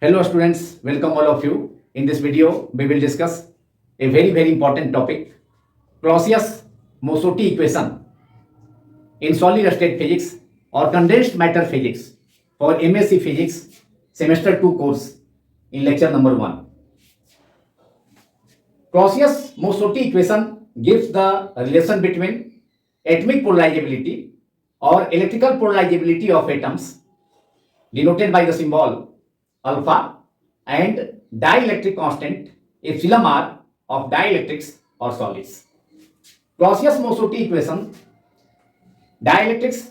Hello students, welcome all of you. In this video, we will discuss a very important topic, Clausius-Mosotty equation in solid state physics or condensed matter physics for MSc Physics semester 2 course in lecture number 1. Clausius-Mosotty equation gives the relation between atomic polarizability or electrical polarizability of atoms denoted by the symbol alpha and dielectric constant epsilon r of dielectrics or solids. Clausius-Mosotty equation dielectrics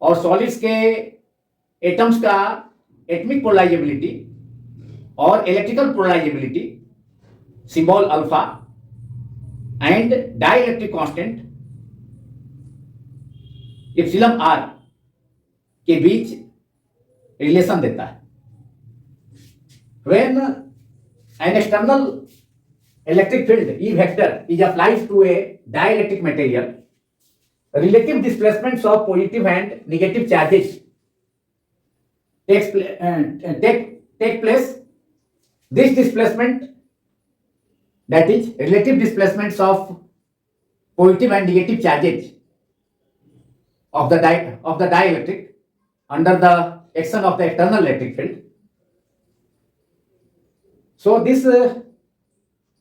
और solids के atoms का atomic polarizability और electrical polarizability symbol alpha and dielectric constant epsilon r के बीच relation देता है. When an external electric field E vector is applied to a dielectric material, relative displacements of positive and negative charges take place. This displacement, that is relative displacements of positive and negative charges of the dielectric under the action of the external electric field. So this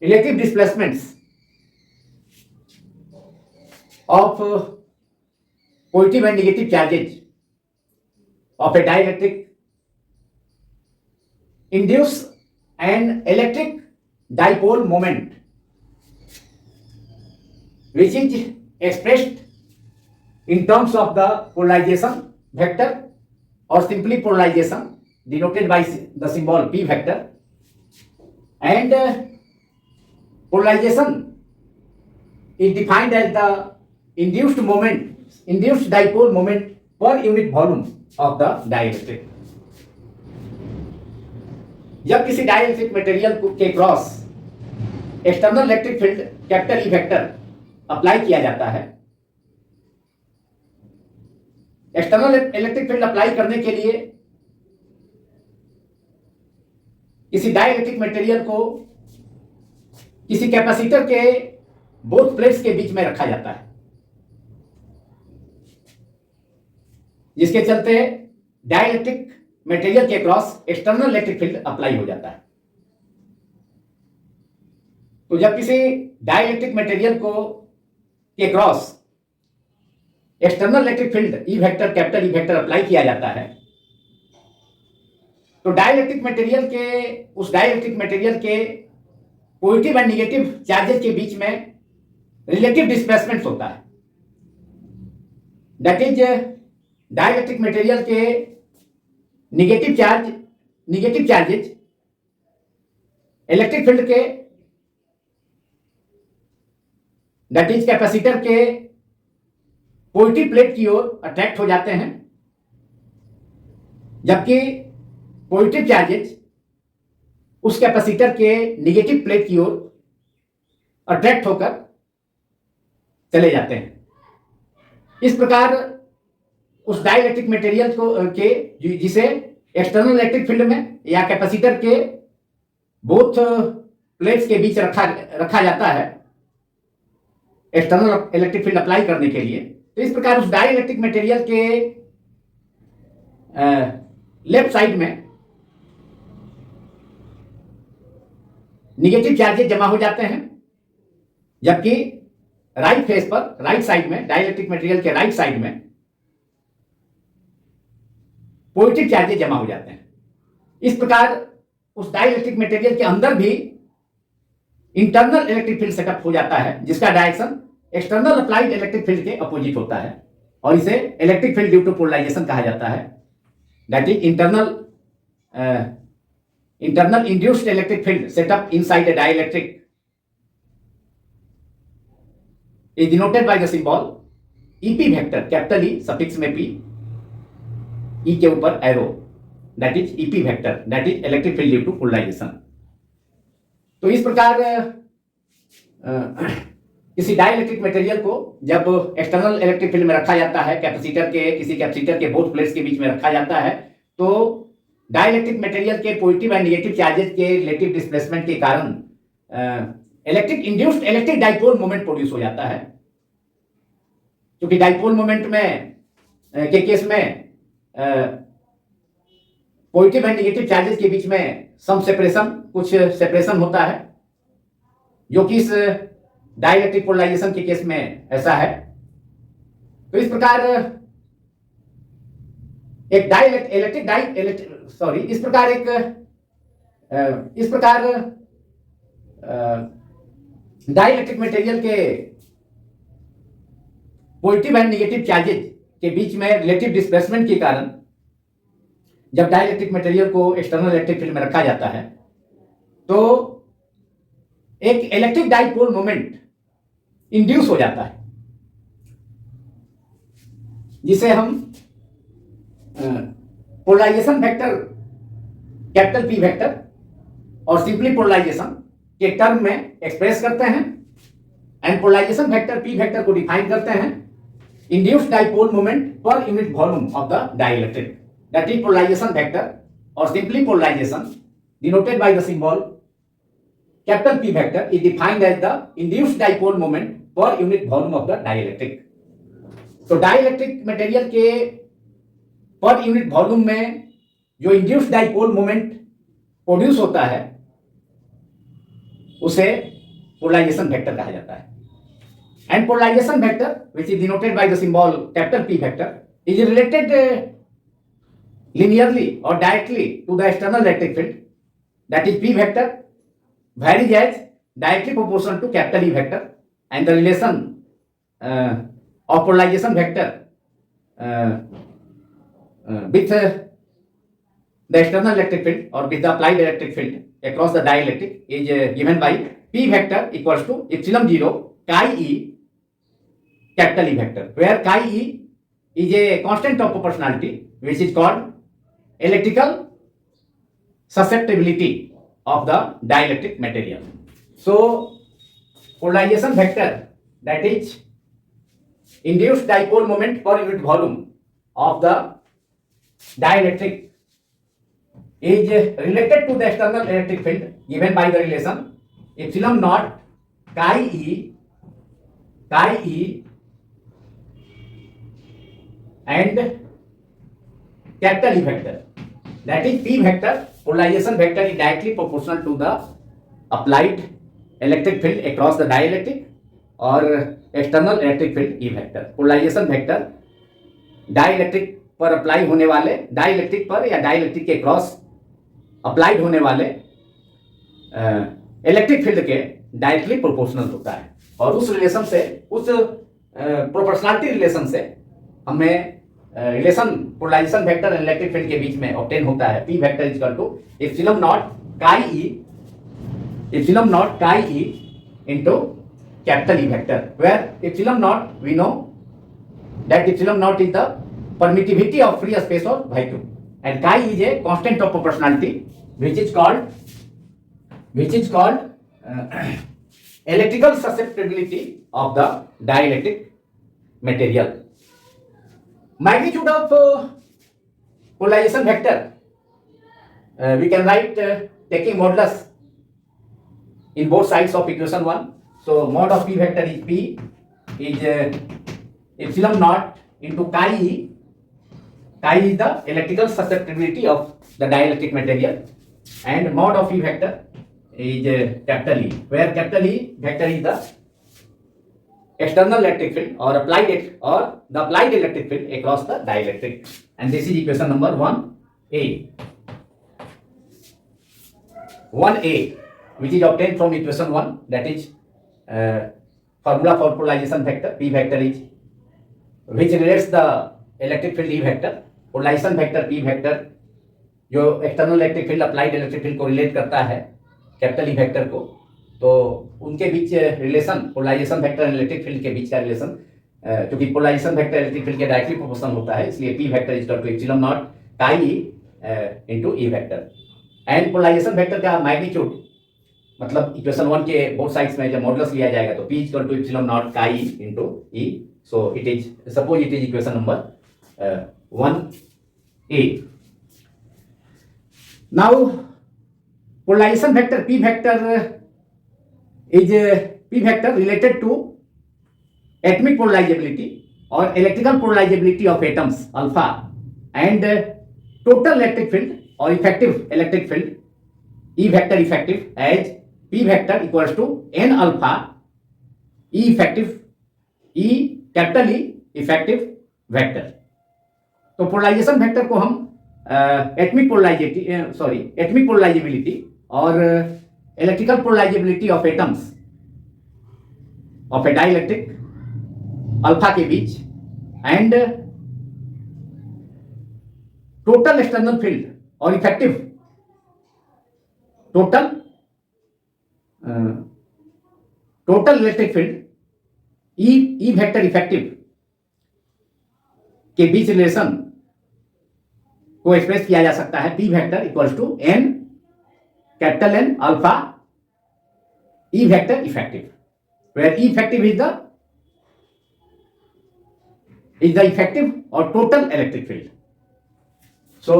relative displacements of positive and negative charges of a dielectric induce an electric dipole moment which is expressed in terms of the polarization vector or simply polarization denoted by the symbol P vector. And polarization is defined as the induced dipole moment per unit volume of the dielectric. जब किसी dielectric material के cross external electric field capital E vector apply किया जाता है, external electric field apply करने के लिए किसी डाइलेक्ट्रिक मटेरियल को किसी कैपेसिटर के बोथ प्लेट्स के बीच में रखा जाता है, जिसके चलते डाइलेक्ट्रिक मटेरियल के cross external electric field apply हो जाता है. तो जब किसी डाइलेक्ट्रिक मटेरियल को के cross external electric field E vector capital E vector apply किया जाता है, तो डाइलेक्ट्रिक मटेरियल के पॉजिटिव एंड निगेटिव चार्जेस के बीच में रिलेटिव डिस्प्लेसमेंट होता है. दैट इज डाइलेक्ट्रिक मटेरियल के निगेटिव चार्जेस इलेक्ट्रिक फील्ड के, दैट इज कैपेसिटर के पॉजिटिव प्लेट की ओर अट्रैक्ट हो जाते हैं, जबकि पॉजिटिव चार्जेस उस कैपेसिटर के निगेटिव प्लेट की ओर अट्रैक्ट होकर चले जाते हैं. इस प्रकार उस डाइलेक्ट्रिक मटेरियल को के जिसे एक्सटर्नल इलेक्ट्रिक फील्ड में या कैपेसिटर के बोथ प्लेट्स के बीच रखा जाता है एक्सटर्नल इलेक्ट्रिक फील्ड अप्लाई करने के लिए. तो इस प्रकार उस डाइलेक्ट्रिक मटेरियल के लेफ्ट साइड में निगेटिव चार्जेस जमा हो जाते हैं, जबकि राइट फेस पर राइट साइड में डाइलेक्ट्रिक मटेरियल के राइट साइड में पॉजिटिव चार्जेस जमा हो जाते हैं. इस प्रकार उस डाइलेक्ट्रिक मटेरियल के अंदर भी इंटरनल इलेक्ट्रिक फील्ड सेटअप हो जाता है, जिसका direction external applied electric field के अपोजिट होता है, और इसे electric field due to polarization कहा जाता है. That is internal induced electric field set up inside a dielectric is denoted by the symbol EP vector, capital E suffix में P, E के ऊपर arrow, that is EP vector, that is electric field due to polarization. तो इस प्रकार किसी dielectric material को जब external electric field में रखा जाता है, किसी कैपेसिटर के बोथ प्लेट्स के बीच में रखा जाता है, तो डाइलेक्ट्रिक मटेरियल के पॉजिटिव एंड नेगेटिव चार्जेस के रिलेटिव डिस्प्लेसमेंट के कारण induced electric dipole moment produce हो जाता है। क्योंकि डाइपोल मोमेंट में के केस में पॉजिटिव एंड नेगेटिव चार्जेस के बीच में कुछ सेपरेशन होता है, जो कि इस डाइलेक्ट्रिक पोलराइजेशन के केस में ऐसा है। तो इस प्रकार एक डाइलेक्ट्रिक मटेरियल के पॉजिटिव एंड नेगेटिव चार्जेज के बीच में रिलेटिव डिस्प्लेसमेंट के कारण जब डाइलेक्ट्रिक मटेरियल को एक्सटर्नल इलेक्ट्रिक फील्ड में रखा जाता है तो एक इलेक्ट्रिक डाइपोल मोमेंट इंड्यूस हो जाता है, जिसे हम polarisation vector capital P vector और सिंपली पोलराइजेशन के टर्म में एक्सप्रेस करते हैं and polarisation vector P vector को डिफाइन करते हैं induced dipole moment per unit volume of the dielectric, that is polarisation vector और simply polarisation denoted by the symbol capital P vector is defined as the induced dipole moment per unit volume of the dielectric। तो dielectric material के पर unit volume में जो induced dipole moment produce होता है उसे polarization vector कहा जाता है। And polarisation vector which is denoted by the symbol capital P vector is related linearly or directly to the external electric field, that is P vector varies as directly proportional to capital E vector, and the relation of polarization vector with the external electric field or with the applied electric field across the dielectric is given by P vector equals to epsilon 0 chi E capital E vector, where chi E is a constant of proportionality which is called electrical susceptibility of the dielectric material. So polarization vector, that is induced dipole moment per unit volume of the dielectric, is related to the external electric field given by the relation epsilon naught chi E and capital E vector, that is P vector. Polarization vector is directly proportional to the applied electric field across the dielectric or external electric field E vector। Polarization vector dielectric पर apply होने वाले dielectric पर या dielectric के cross applied होने वाले electric field के directly proportional होता है। और उस रिलेशन से, उस प्रोपोर्शनलिटी रिलेशन से हमें relation polarisation vector and electric field के बीच में ऑब्टेन होता है। P vector is equal to epsilon naught chi e into capital E vector, where epsilon naught we know that epsilon naught is the permittivity of free space or vacuum, and chi is a constant of proportionality which is called electrical susceptibility of the dielectric material। Magnitude of polarization vector we can write taking modulus in both sides of equation 1. So mod of P vector is P is epsilon naught into chi E. Chi is the electrical susceptibility of the dielectric material, and mod of E vector is capital E, where capital E vector is the external electric field or the applied electric field across the dielectric, and this is equation number 1a, which is obtained from equation 1, that is formula for polarization vector P vector is which relates the electric field E vector, polarization vector P vector जो external electric field applied electric field को relate करता है capital E vector को, तो उनके बीच relation polarisation vector and electric field के बीच का रिलेशन, क्योंकि पोलराइजेशन वेक्टर इलेक्ट्रिक फील्ड के डायरेक्टली प्रोपोर्शनल होता है, इसलिए P vector is equal to epsilon naught chi e into E vector. And polarisation vector का मैग्नीट्यूड मतलब इक्वेशन 1 के बोथ साइड्स में जब मॉडुलस लिया जाएगा तो P equal to epsilon naught chi e into E, so it is suppose it is equation number 1a। Now, polarization vector P vector is P vector related to atomic polarizability or electrical polarizability of atoms alpha and total electric field or effective electric field E vector effective as P vector equals to n alpha E effective E capital E effective vector. तो polarization vector को हम atomic polarizability और electrical polarizability of atoms of a dielectric alpha के बीच and total external field और effective total electric field E vector effective के बीच relation को एक्सप्रेस किया जा सकता है P vector equals to N capital N alpha E vector effective, where E effective is the effective और total electric field. So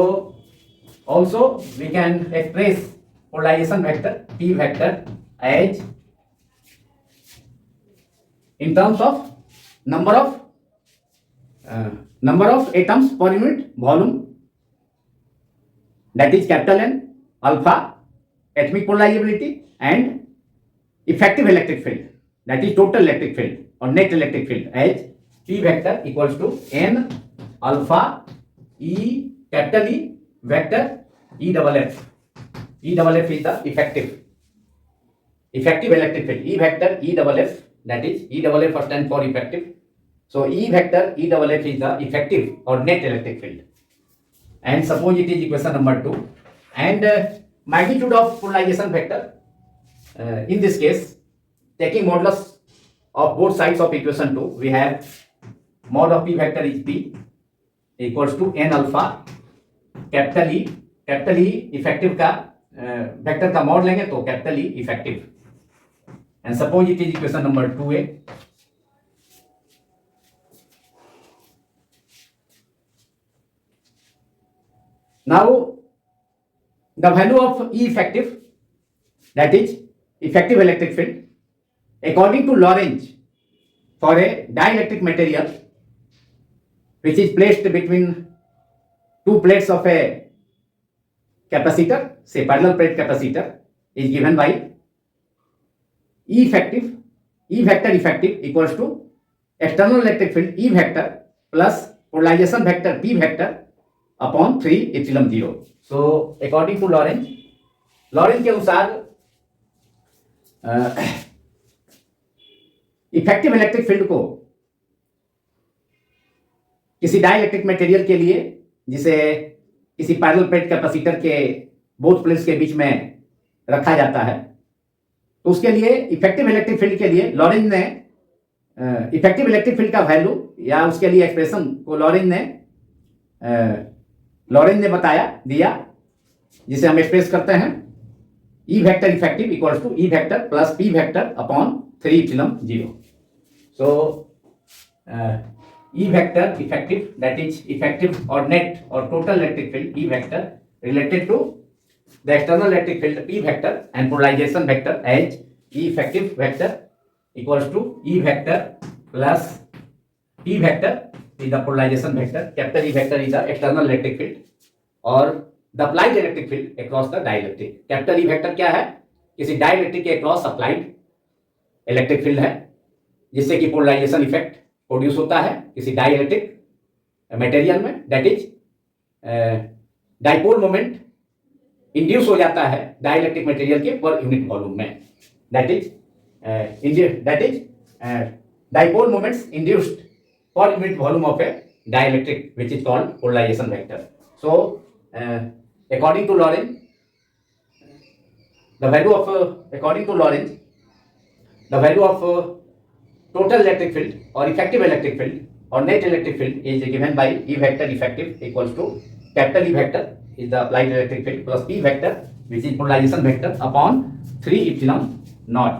also we can express polarization vector P vector as in terms of number of atoms per unit volume, that is capital N alpha atomic polarizability and effective electric field, that is total electric field or net electric field, as P vector equals to n alpha E capital E vector E double F. E double F is the effective electric field. E vector E double F, that is E double F stands for effective. So E vector E double F is the effective or net electric field. And suppose it is equation number 2. And magnitude of polarization vector, in this case, taking modulus of both sides of equation 2, we have mod of P vector is P equals to n alpha capital E effective का vector का mod लेंगे तो capital E effective. And suppose it is equation number 2a. Now the value of E effective, that is effective electric field, according to Lorentz, for a dielectric material which is placed between two plates of a capacitor, say parallel plate capacitor, is given by E vector effective equals to external electric field E vector plus polarization vector P vector upon 3 epsilon 0. So according to Lorentz के अनुसार effective electric field को किसी dielectric material के लिए जिसे किसी parallel plate capacitor के both plates के बीच में रखा जाता है, तो उसके लिए इफेक्टिव इलेक्ट्रिक फील्ड के लिए लॉरेंज ने इफेक्टिव इलेक्ट्रिक फील्ड का वैल्यू या उसके लिए एक्सप्रेशन को लॉरेंज ने दिया, जिसे हम एक्सप्रेस करते हैं E vector effective equals to E vector plus P vector upon 3 epsilon 0. So E vector effective, that is effective or net or total electric field E vector related to the external electric field P vector and polarization vector as E effective vector equals to E vector plus P vector is the polarization vector, capital E vector is the external electric field or the applied electric field across the dielectric. capital E vector क्या है? किसी dielectric के across applied electric field है जिससे कि polarisation effect produce होता है किसी डाइलेक्ट्रिक मटेरियल में, that is dipole moment induce हो जाता है डाइलेक्ट्रिक मटेरियल के पर यूनिट वॉल्यूम में, that is dipole moments induced पर unit volume of a dielectric which is called polarization vector. So according to Lorentz the value of total electric field or effective electric field or net electric field is given by E vector effective equals to capital E vector is the applied electric field plus P vector which is polarization vector upon 3 epsilon naught.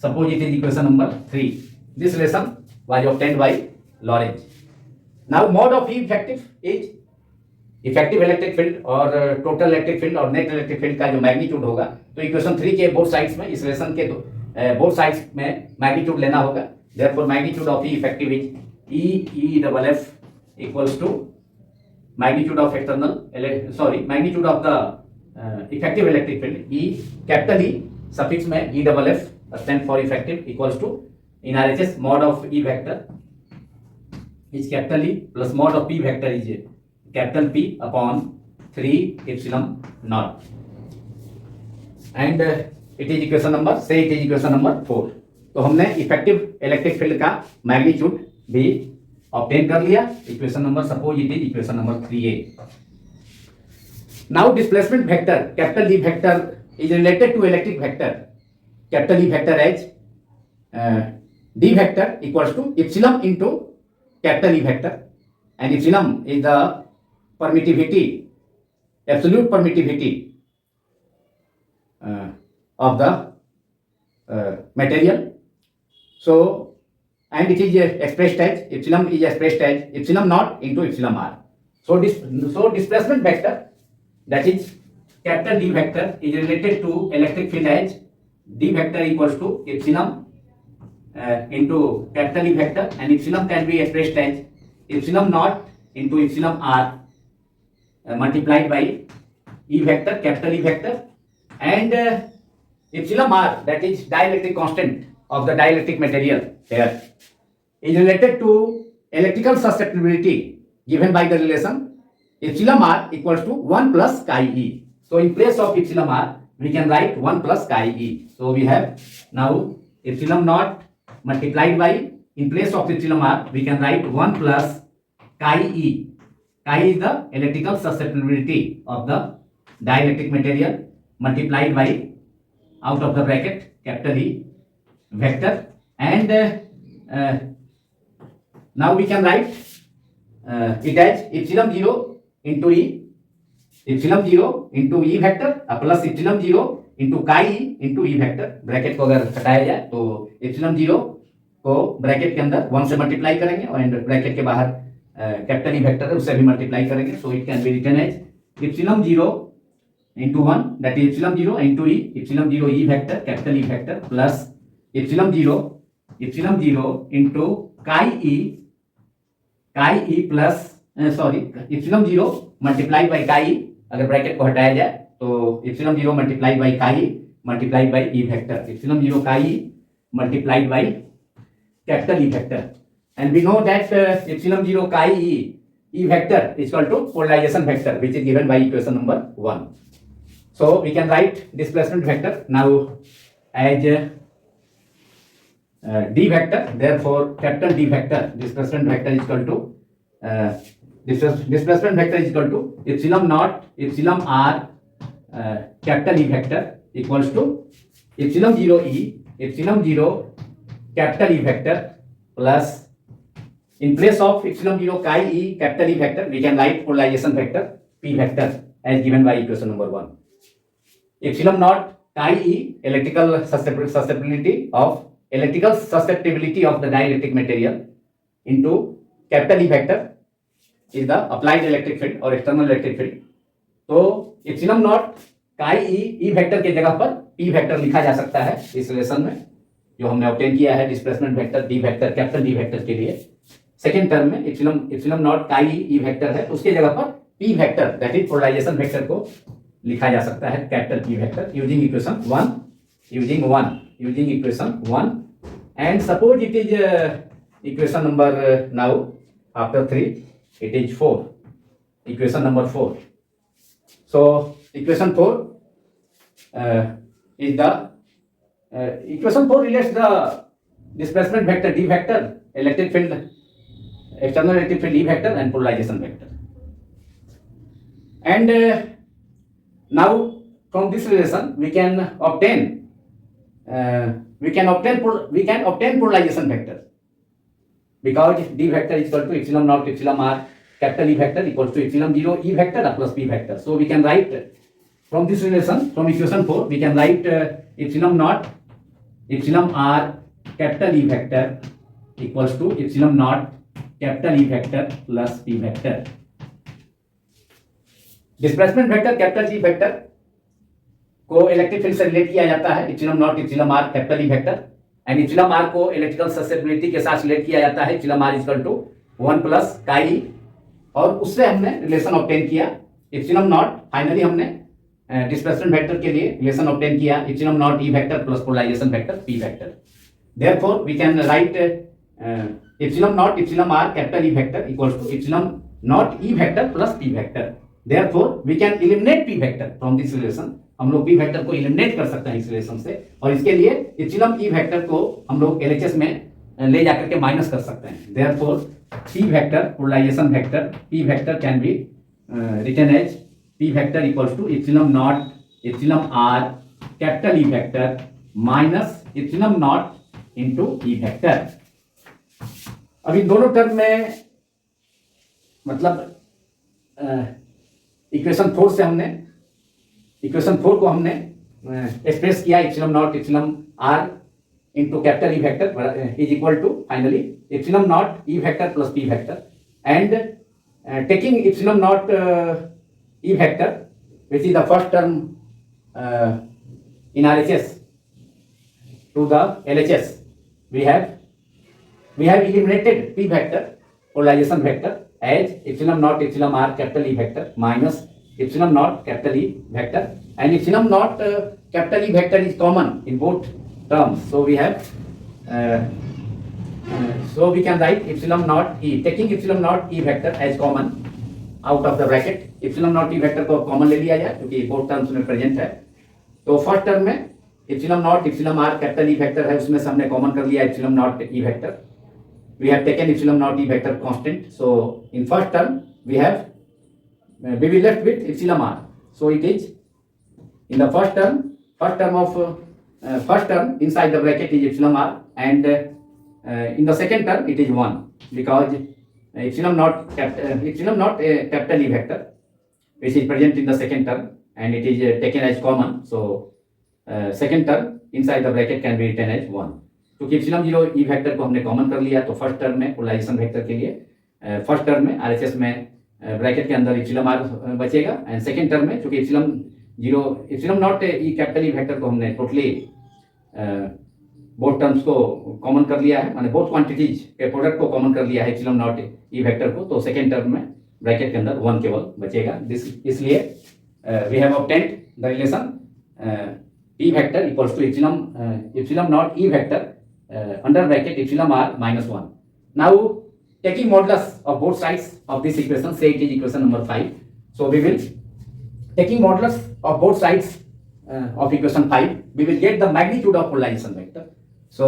Suppose it is equation number 3. This relation was obtained by Lorentz. Now mod of E effective is effective electric field और total electric field और net electric field का जो magnitude होगा, तो equation 3 के both sides में, इस relation के बोथ साइड्स में मैग्नीट्यूड लेना होगा। Therefore magnitude of E effective is E double F equals to magnitude of magnitude of the effective electric field, E capital E suffix में E double F stand for effective equals to in RHS mod of E vector is capital E plus mod of P vector is capital P upon 3 epsilon naught, and it is equation number 4। तो हमने effective electric field का magnitude भी obtain कर लिया। Equation number, suppose it is equation number 3a। Now displacement vector capital E vector is related to electric vector capital E vector as D vector equals to epsilon into capital E vector, and epsilon is the permittivity, absolute permittivity of the material. So, and it is expressed as epsilon is expressed as epsilon naught into epsilon r. So displacement vector, that is capital D vector, is related to electric field as D vector equals to epsilon into capital E vector, and epsilon can be expressed as epsilon naught into epsilon r multiplied by E vector, capital E vector, and epsilon r, that is dielectric constant of the dielectric material here, is related to electrical susceptibility given by the relation epsilon r equals to 1 plus chi e. So in place of epsilon r we can write 1 plus chi e. So we have now epsilon naught multiplied by, in place of epsilon r we can write 1 plus chi e. Chi is the electrical susceptibility of the dielectric material multiplied by, out of the bracket, capital E vector, and now we can write it as epsilon 0 into E, epsilon 0 into E vector plus epsilon 0 into chi E into E vector। Bracket को अगर हटाया जाए तो epsilon 0 को bracket के अंदर 1 से multiply करेंगे और ब्रैकेट के बाहर कैपिटल E वेक्टर है उससे भी मल्टीप्लाई करेंगे। So it can be written as epsilon 0 into 1, that is epsilon 0 into E, epsilon 0 E vector, capital E vector, plus epsilon 0 into chi E plus epsilon 0 multiplied by chi E, अगर bracket को हटाया जाए तो epsilon 0 multiplied by chi E multiplied by E vector, epsilon 0 chi E multiplied by capital E vector, and we know that epsilon 0 chi E vector is equal to polarization vector, which is given by equation number 1. So we can write displacement vector now as D vector. Therefore capital D vector, displacement vector is equal to displacement vector is equal to epsilon naught epsilon r capital E vector equals to epsilon 0 E, epsilon 0 capital E vector, plus in place of epsilon 0 chi E capital E vector we can write polarization vector P vector as given by equation number 1. Epsilon naught chi E, electrical susceptibility of the dielectric material, into capital E vector is the applied electric field or external electric field. तो epsilon naught chi E vector के जगह पर P vector लिखा जा सकता है इस relation में जो हमने ऑब्टेन किया है displacement vector D vector capital D vector के लिए। सेकेंड टर्म में epsilon naught chi E vector है, उसके जगह पर P vector, that is polarisation vector को लिखा जा सकता है capital P vector using equation 1 and suppose it is equation number now after 3 it is 4, equation number 4. So equation 4 is the equation 4 relates the displacement vector D vector, electric field, external electric field E vector, and polarization vector. And now from this relation we can obtain polarization vector, because D vector is equal to epsilon naught epsilon r capital E vector equals to epsilon 0 E vector plus P vector. So we can write from this relation, from equation 4 we can write epsilon naught epsilon r capital E vector equals to epsilon naught capital E vector plus P vector. Displacement vector capital G vector को electric field से relate किया जाता है epsilon naught epsilon r capital E vector and epsilon r को electrical susceptibility के साथ relate किया जाता है epsilon r equal to 1 plus chi और उससे हमने रिलेशन ऑब्टेन किया इप्सिलॉन नॉट फाइनली हमने डिस्प्लेसमेंट वेक्टर के लिए रिलेशन ऑब्टेन किया epsilon naught E vector plus polarisation vector P vector therefore we can write epsilon naught epsilon r capital E vector equals to epsilon naught E vector plus P vector therefore we can eliminate P vector from this relation हम लोग P vector को eliminate कर सकते हैं इस relation से और इसके लिए इप्सिलॉन ई वेक्टर को हम लोग एलएचएस में ले जाकर के माइनस कर सकते हैं therefore P vector polarisation vector P vector can be written as P vector equals to epsilon naught epsilon r capital E vector minus epsilon naught into E vector. अब इन दोनों टर्म में मतलब इक्वेशन 4 से हमने इक्वेशन 4 को हमने express किया epsilon naught epsilon r into capital E vector is equal to finally epsilon naught E vector plus P vector and taking epsilon naught E vector which is the first term in RHS to the LHS we have eliminated P vector polarization vector as epsilon naught epsilon R capital E vector minus epsilon naught capital E vector and epsilon naught capital E vector is common in both terms. So we have so we can write epsilon naught E taking epsilon naught E vector as common out of the bracket epsilon naught E vector को common ले लिया जाए क्योंकि both terms में present है तो first term में epsilon naught epsilon r capital E vector है उसमें से हमने कॉमन कर लिया epsilon naught E vector we have taken epsilon naught E vector constant so in first term we have we will left with epsilon r so it is in the first term of first term inside the bracket is epsilon r and in the second term it is 1 because epsilon naught capital E vector which is present in the second term and it is taken as common so second term inside the bracket can be written as 1 क्योंकि epsilon 0 E vector को हमने common कर लिया तो first term में polarization vector के लिए first term में RHS में ब्रैकेट के अंदर epsilon r बचेगा एंड सेकंड टर्म में क्योंकि epsilon naught E capital E vector को हमने टोटली बोथ टर्म्स को कॉमन कर लिया है माने बोथ क्वांटिटीज के प्रोडक्ट को कॉमन कर लिया है epsilon naught E vector को तो सेकंड टर्म में ब्रैकेट के अंदर 1 केवल बचेगा इसलिए we have obtained the relation P vector equals to epsilon naught E vector under bracket epsilon r minus 1. Now taking modulus of both sides of this equation say it is equation number 5 so we will taking modulus of both sides of equation 5 we will get the magnitude of polarization vector so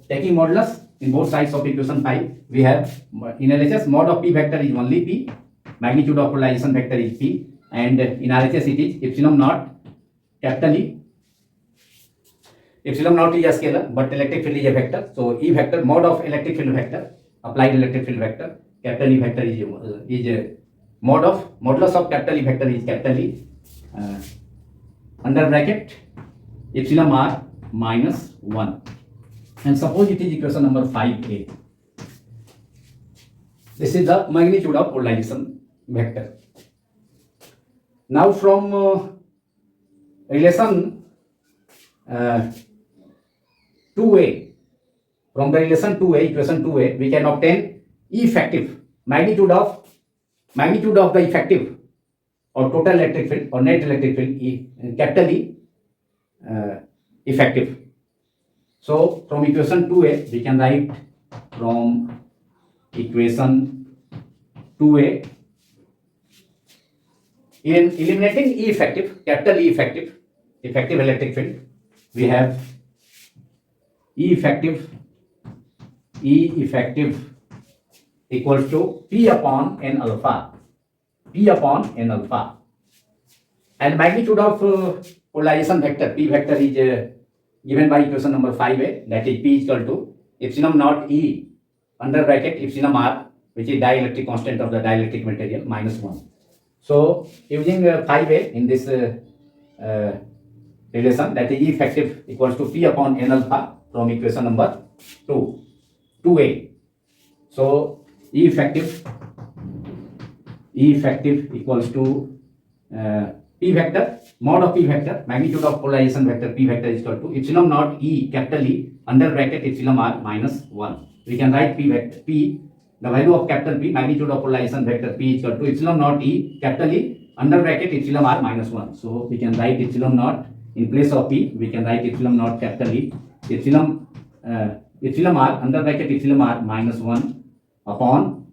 taking modulus in both sides of equation 5 we have in LHS mod of P vector is only P magnitude of polarization vector is P and in RHS it is epsilon naught capital E epsilon naught is a scalar but electric field is a vector so E vector mod of electric field vector applied electric field vector capital E vector is a modulus of capital E vector is capital E under bracket epsilon r minus 1 and suppose it is equation number 5a this is the magnitude of polarization vector now from relation 2a from the relation 2a equation 2a we can obtain E effective magnitude of the effective or total electric field or net electric field capital E effective so from equation 2a we can write from equation 2a in eliminating E effective capital E effective electric field we have E effective equals to P upon n alpha and magnitude of polarization vector P vector is given by equation number 5a that is P is equal to epsilon naught E under bracket epsilon r which is dielectric constant of the dielectric material minus 1 so using 5a in this relation that is E effective equals to P upon n alpha from equation number 2a so E effective equals to P vector, mod of P vector, magnitude of polarization vector P vector is equal to epsilon naught E, capital E, under bracket epsilon r minus 1. We can write P vector, P, the value of capital P, magnitude of polarization vector P is equal to epsilon naught E, capital E, under bracket epsilon r minus 1. So we can write epsilon naught in place of P, we can write epsilon naught capital E, epsilon r under bracket epsilon r minus 1 upon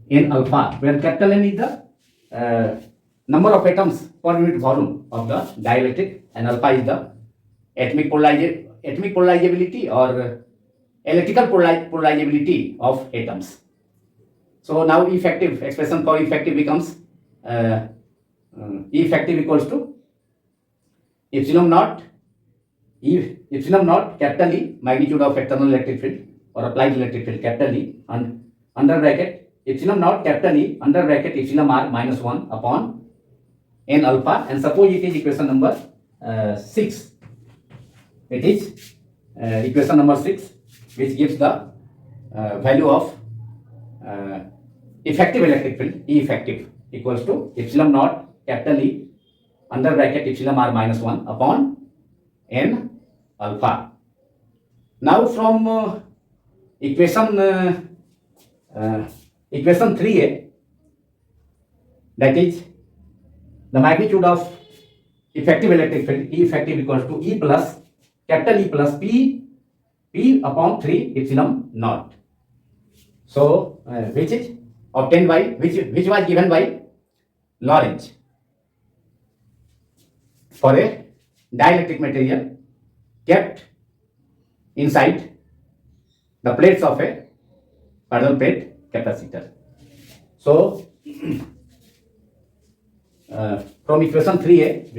n alpha, where capital N is the number of atoms per unit volume of the dielectric and alpha is the atomic polarizability or electrical polarizability of atoms. So now effective expression for effective becomes E effective equals to epsilon naught capital E, magnitude of external electric field or applied electric field capital E, and under bracket epsilon naught capital E under bracket epsilon r minus 1 upon n alpha, and suppose it is equation number 6. It is equation number 6, which gives the value of effective electric field E effective equals to epsilon naught capital E under bracket epsilon r minus 1 upon n alpha. Now from equation 3a, that is the magnitude of effective electric field E effective equals to E plus capital E plus P upon 3 epsilon naught. So which is obtained by which was given by Lorentz for a dielectric material kept inside the plates of a parallel plate capacitor. So from equation 3a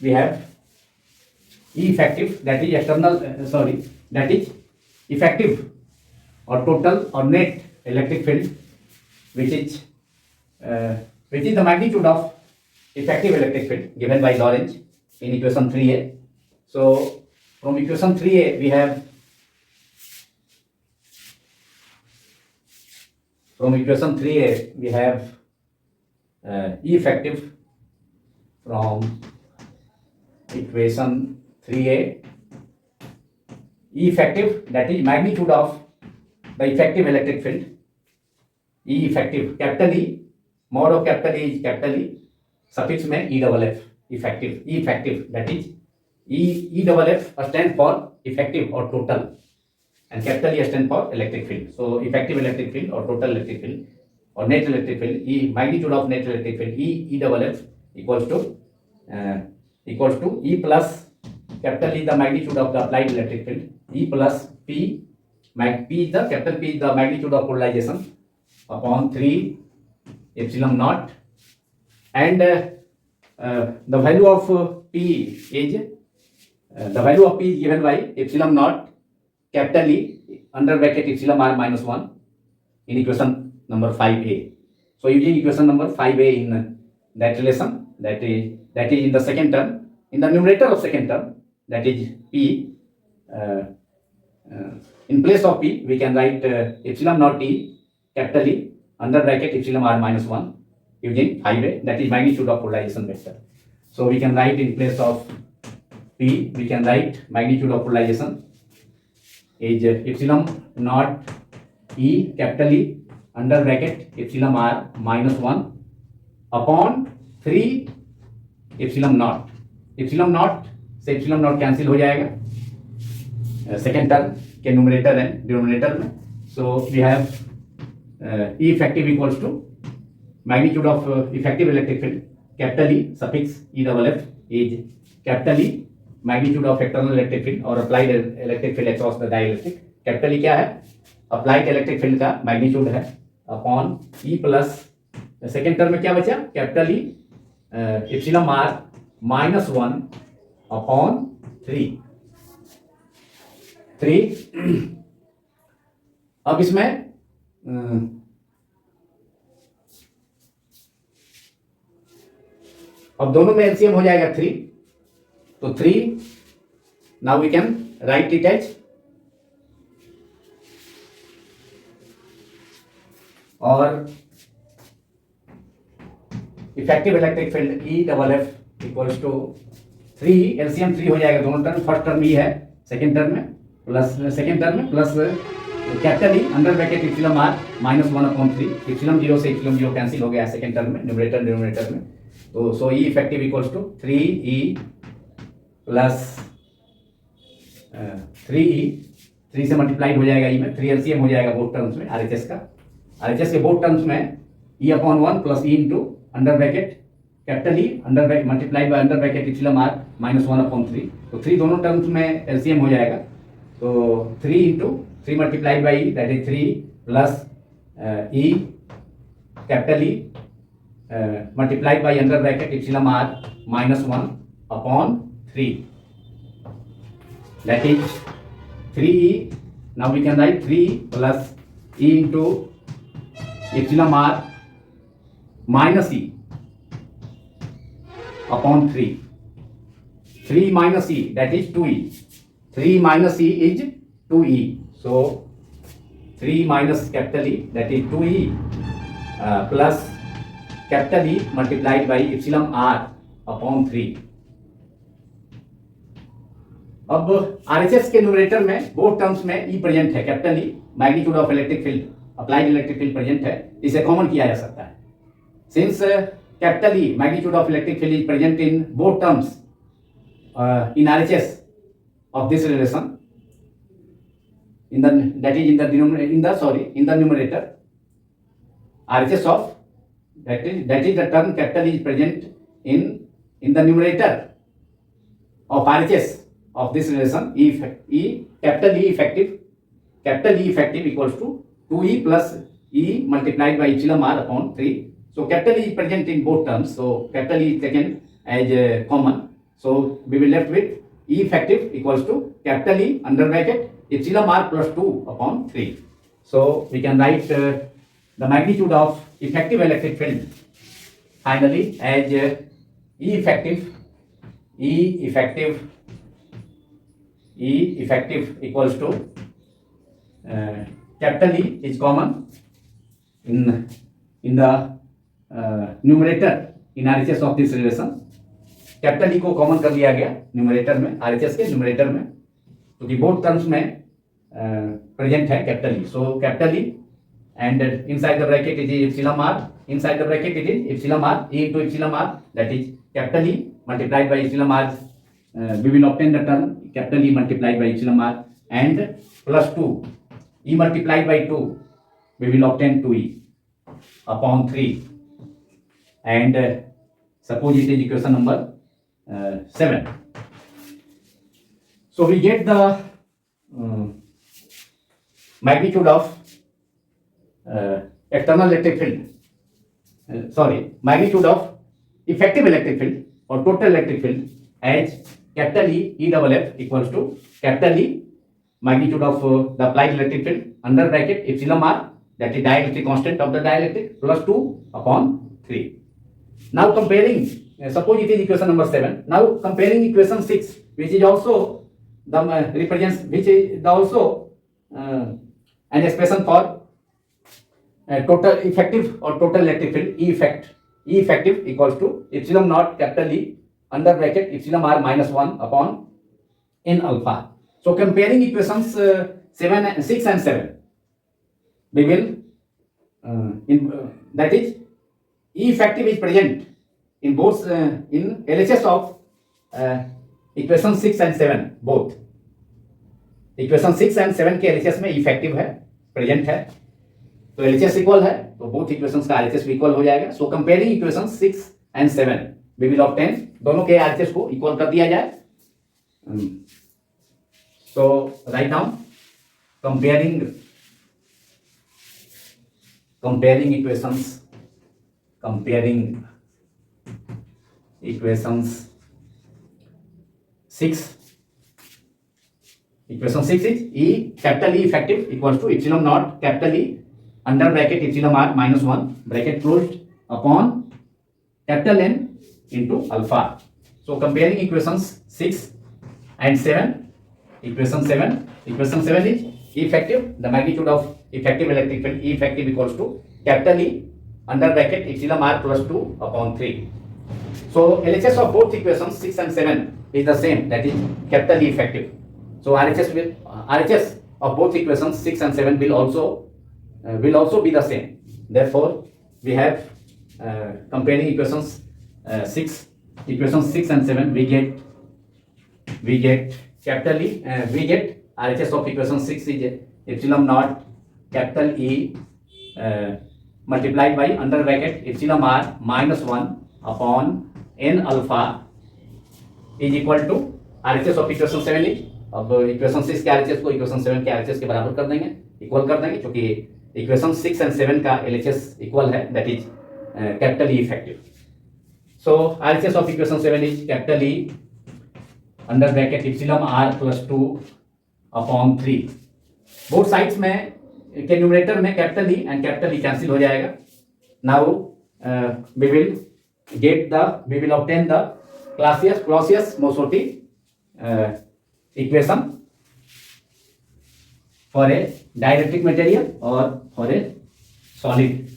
we have E effective, that is external that is effective or total or net electric field, which is the magnitude of effective electric field given by Lorentz in equation 3a. So from equation 3a we have E effective from equation 3a, E effective, that is magnitude of the effective electric field E effective capital E, mod of capital E is capital E, suffix में E double F effective, E effective, that is E double F stands for effective or total, and capital E stands for electric field. So effective electric field or total electric field or net electric field, E magnitude of net electric field E double F equals to E plus capital E the magnitude of the applied electric field, E plus P is the capital P is the magnitude of polarization upon 3 epsilon naught, and the value of P is given by epsilon naught capital E under bracket epsilon r minus 1 in equation number 5a. So using equation number 5a in that relation, that is in the second term, in the numerator of second term, that is P, in place of P we can write epsilon naught E capital E under bracket epsilon r minus 1 using 5a, that is magnitude of polarization vector. So we can write in place of P, we can write magnitude of polarization is epsilon naught E capital E under bracket epsilon r minus 1 upon 3 epsilon naught. epsilon naught से epsilon naught cancel हो जाएगा second term के numerator and denominator में. So we have E effective equals to magnitude of effective electric field capital E suffix E double F is capital E magnitude of external electric field or applied electric field across the dielectric. Capital E क्या है? Applied electric field का magnitude है upon E plus second term में क्या बचा? Capital E epsilon r minus 1 upon 3. अब इसमें अब दोनों में एलसीएम हो जाएगा 3. तो 3 now we can write it as और effective electric field E double F equals to 3 LCM 3 हो जाएगा दोनों टर्म, फर्स्ट टर्म ई है, सेकेंड टर्म में plus capital E under bracket epsilon are minus 1/3, epsilon 0 से इप्सिलॉन 0 कैंसिल हो गया second term में, न्यूमरेटर डिनोमिनेटर में। तो so E effective equals to 3e plus 3 से मल्टीप्लाइड हो जाएगा ई में, 3 एलसीएम हो जाएगा बोथ टर्म्स में आरएचएस का, आरएचएस के बोथ टर्म्स में e/1 plus E into under bracket capital E under bracket multiplied by under bracket epsilon are minus 1/3। तो 3 दोनों टर्म्स में एलसीएम हो जाएगा, तो 3 into 3 multiplied by E that is 3 plus E capital E multiplied by under bracket epsilon are minus 1/3 that is 3e. Now we can write 3 plus e into epsilon r minus e upon 3. 3 minus e that is 2e. 3 minus e is 2e. So 3 minus capital E that is 2e plus capital E multiplied by epsilon r upon 3. अब RHS के numerator में both terms में ई present है, capital E magnitude of electric field applied electric field present है, इसे common किया जा सकता है। Since capital E magnitude of electric field is present in both terms in RHS of this relation in the that is in the denominator in the numerator RHS of that is the term capital E is present in the numerator of RHS of this relation capital E effective equals to 2e plus e multiplied by epsilon r upon 3. So capital E is present in both terms, so capital E is taken as common, so we will left with E effective equals to capital E under bracket epsilon r plus 2 upon 3. So we can write the magnitude of effective electric field finally as E effective equals to capital E is common in the numerator in RHS of this relation. Capital E को common कर लिया गया numerator में, RHS के numerator में, क्योंकि both terms में present है capital E. So capital E and inside the bracket is epsilon r, inside the bracket is epsilon r E into epsilon r that is capital E multiplied by epsilon r. We will obtain the term capital E multiplied by epsilon r and plus 2 E multiplied by 2 we will obtain 2e upon 3 and suppose it is equation number 7. So we get the magnitude of external electric field, magnitude of effective electric field or total electric field as capital E double F equals to capital E magnitude of the applied electric field under bracket epsilon r that is dielectric constant of the dielectric plus 2 upon 3. Now comparing, suppose it is equation number 7. Now comparing equation 6, which is also the represents, which is also an expression for total effective or total electric field E effective equals to epsilon naught capital E under bracket epsilon r minus 1 upon n alpha. So comparing equations 6 and 7, we will that is E effective is present in both in LHS of equation 6 and 7 both. Equation 6 and 7 के LHS में effective है, present है, तो LHS equal है, तो both equations का RHS भी equal हो जाएगा. So comparing equation 6 and 7 we will obtain, दोनों के RHS को इक्वल कर दिया जाए. So right now comparing equations 6. Equation 6 is E capital E effective equals to epsilon naught capital E under bracket epsilon r minus 1 bracket closed upon capital N into alpha. So comparing equations 6 and 7, equation 7 is E effective, the magnitude of effective electric field E effective equals to capital E under bracket epsilon r plus 2 upon 3. So LHS of both equations 6 and 7 is the same, that is capital E effective. So RHS of both equations 6 and 7 will also be the same. Therefore we have comparing equations 6 and 7, we get capital E, we get RHS of equation 6 is epsilon naught capital E multiplied by under bracket epsilon r minus 1 upon n alpha is equal to RHS of equation 7 is, अब equation 6 के RHS को equation 7 के RHS के बराबर कर देंगे, equal कर देंगे, क्योंकि इक्वेशन 6 एंड 7 का LHS इक्वल है, that is capital E effective. So RHS of equation 7 is capital E under bracket epsilon r plus 2 upon 3. Both sides में के न्यूमरेटर में capital E and capital E cancel हो जाएगा. Now we will obtain the Clausius-Mosotty equation for a dielectric material or for a solid,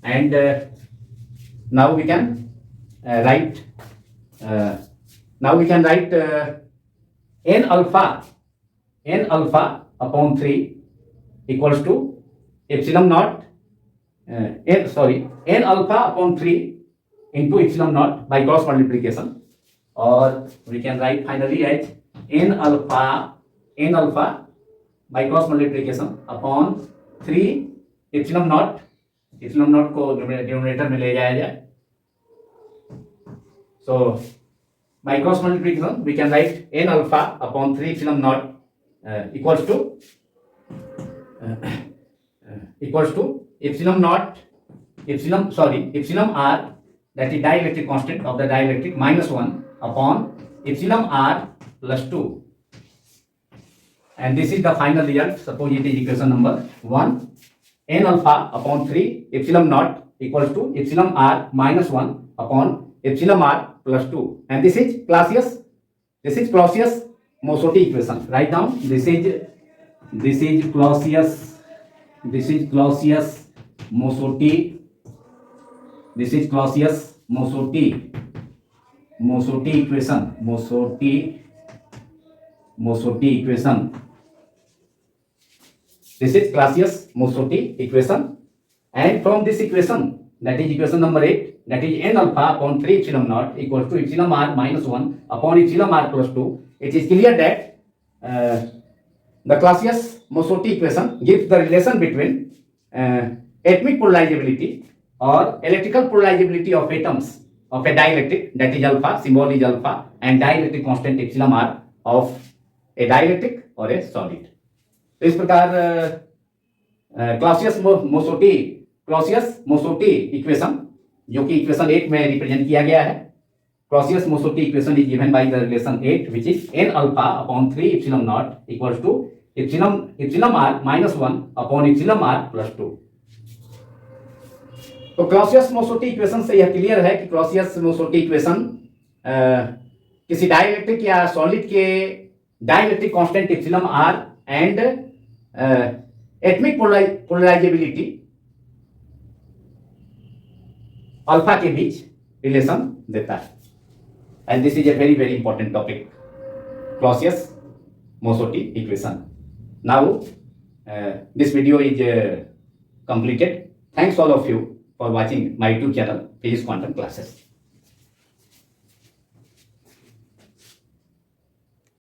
and now we can write n alpha upon 3 equals to epsilon naught n alpha upon 3 into epsilon naught by cross multiplication, or we can write finally as n alpha by cross multiplication upon 3 epsilon naught को denominator में ले जाया जाए. So by cross multiplication we can write n alpha upon 3 epsilon naught equals to epsilon r, that is dielectric constant of the dielectric, minus 1 upon epsilon r plus 2, and this is the final result. Suppose it is equation number 1, n alpha upon 3 epsilon naught equals to epsilon r minus 1 upon epsilon r plus 2, and this is Clausius-Mosotty equation. Write down, this is Clausius-Mosotty equation. This is Clausius-Mosotty equation, and from this equation, that is equation number 8, that is n alpha upon 3 epsilon naught equals to epsilon r minus 1 upon epsilon r plus 2. It is clear that the Clausius-Mosotty equation gives the relation between atomic polarizability or electrical polarizability of atoms of a dielectric, that is alpha, symbol is alpha, and dielectric constant epsilon r of a dielectric or a solid. तो इस प्रकार Clausius-Mosotty equation, जो कि equation 8 में represent किया गया है, Clausius-Mosotty equation is given by the relation 8, which is n alpha upon 3 epsilon naught equals to epsilon r minus 1 upon epsilon r plus 2. तो Clausius-Mosotty इक्वेशन से यह क्लियर है कि Clausius-Mosotty इक्वेशन किसी डाइलेक्ट्रिक या सॉलिड के dielectric constant epsilon r and atomic polarisability alpha के बीच रिलेशन देता है. And this is a very very important topic, Clausius-Mosotty equation. Now this video is completed. Thanks all of you for watching my YouTube channel Physics Quantum Classes.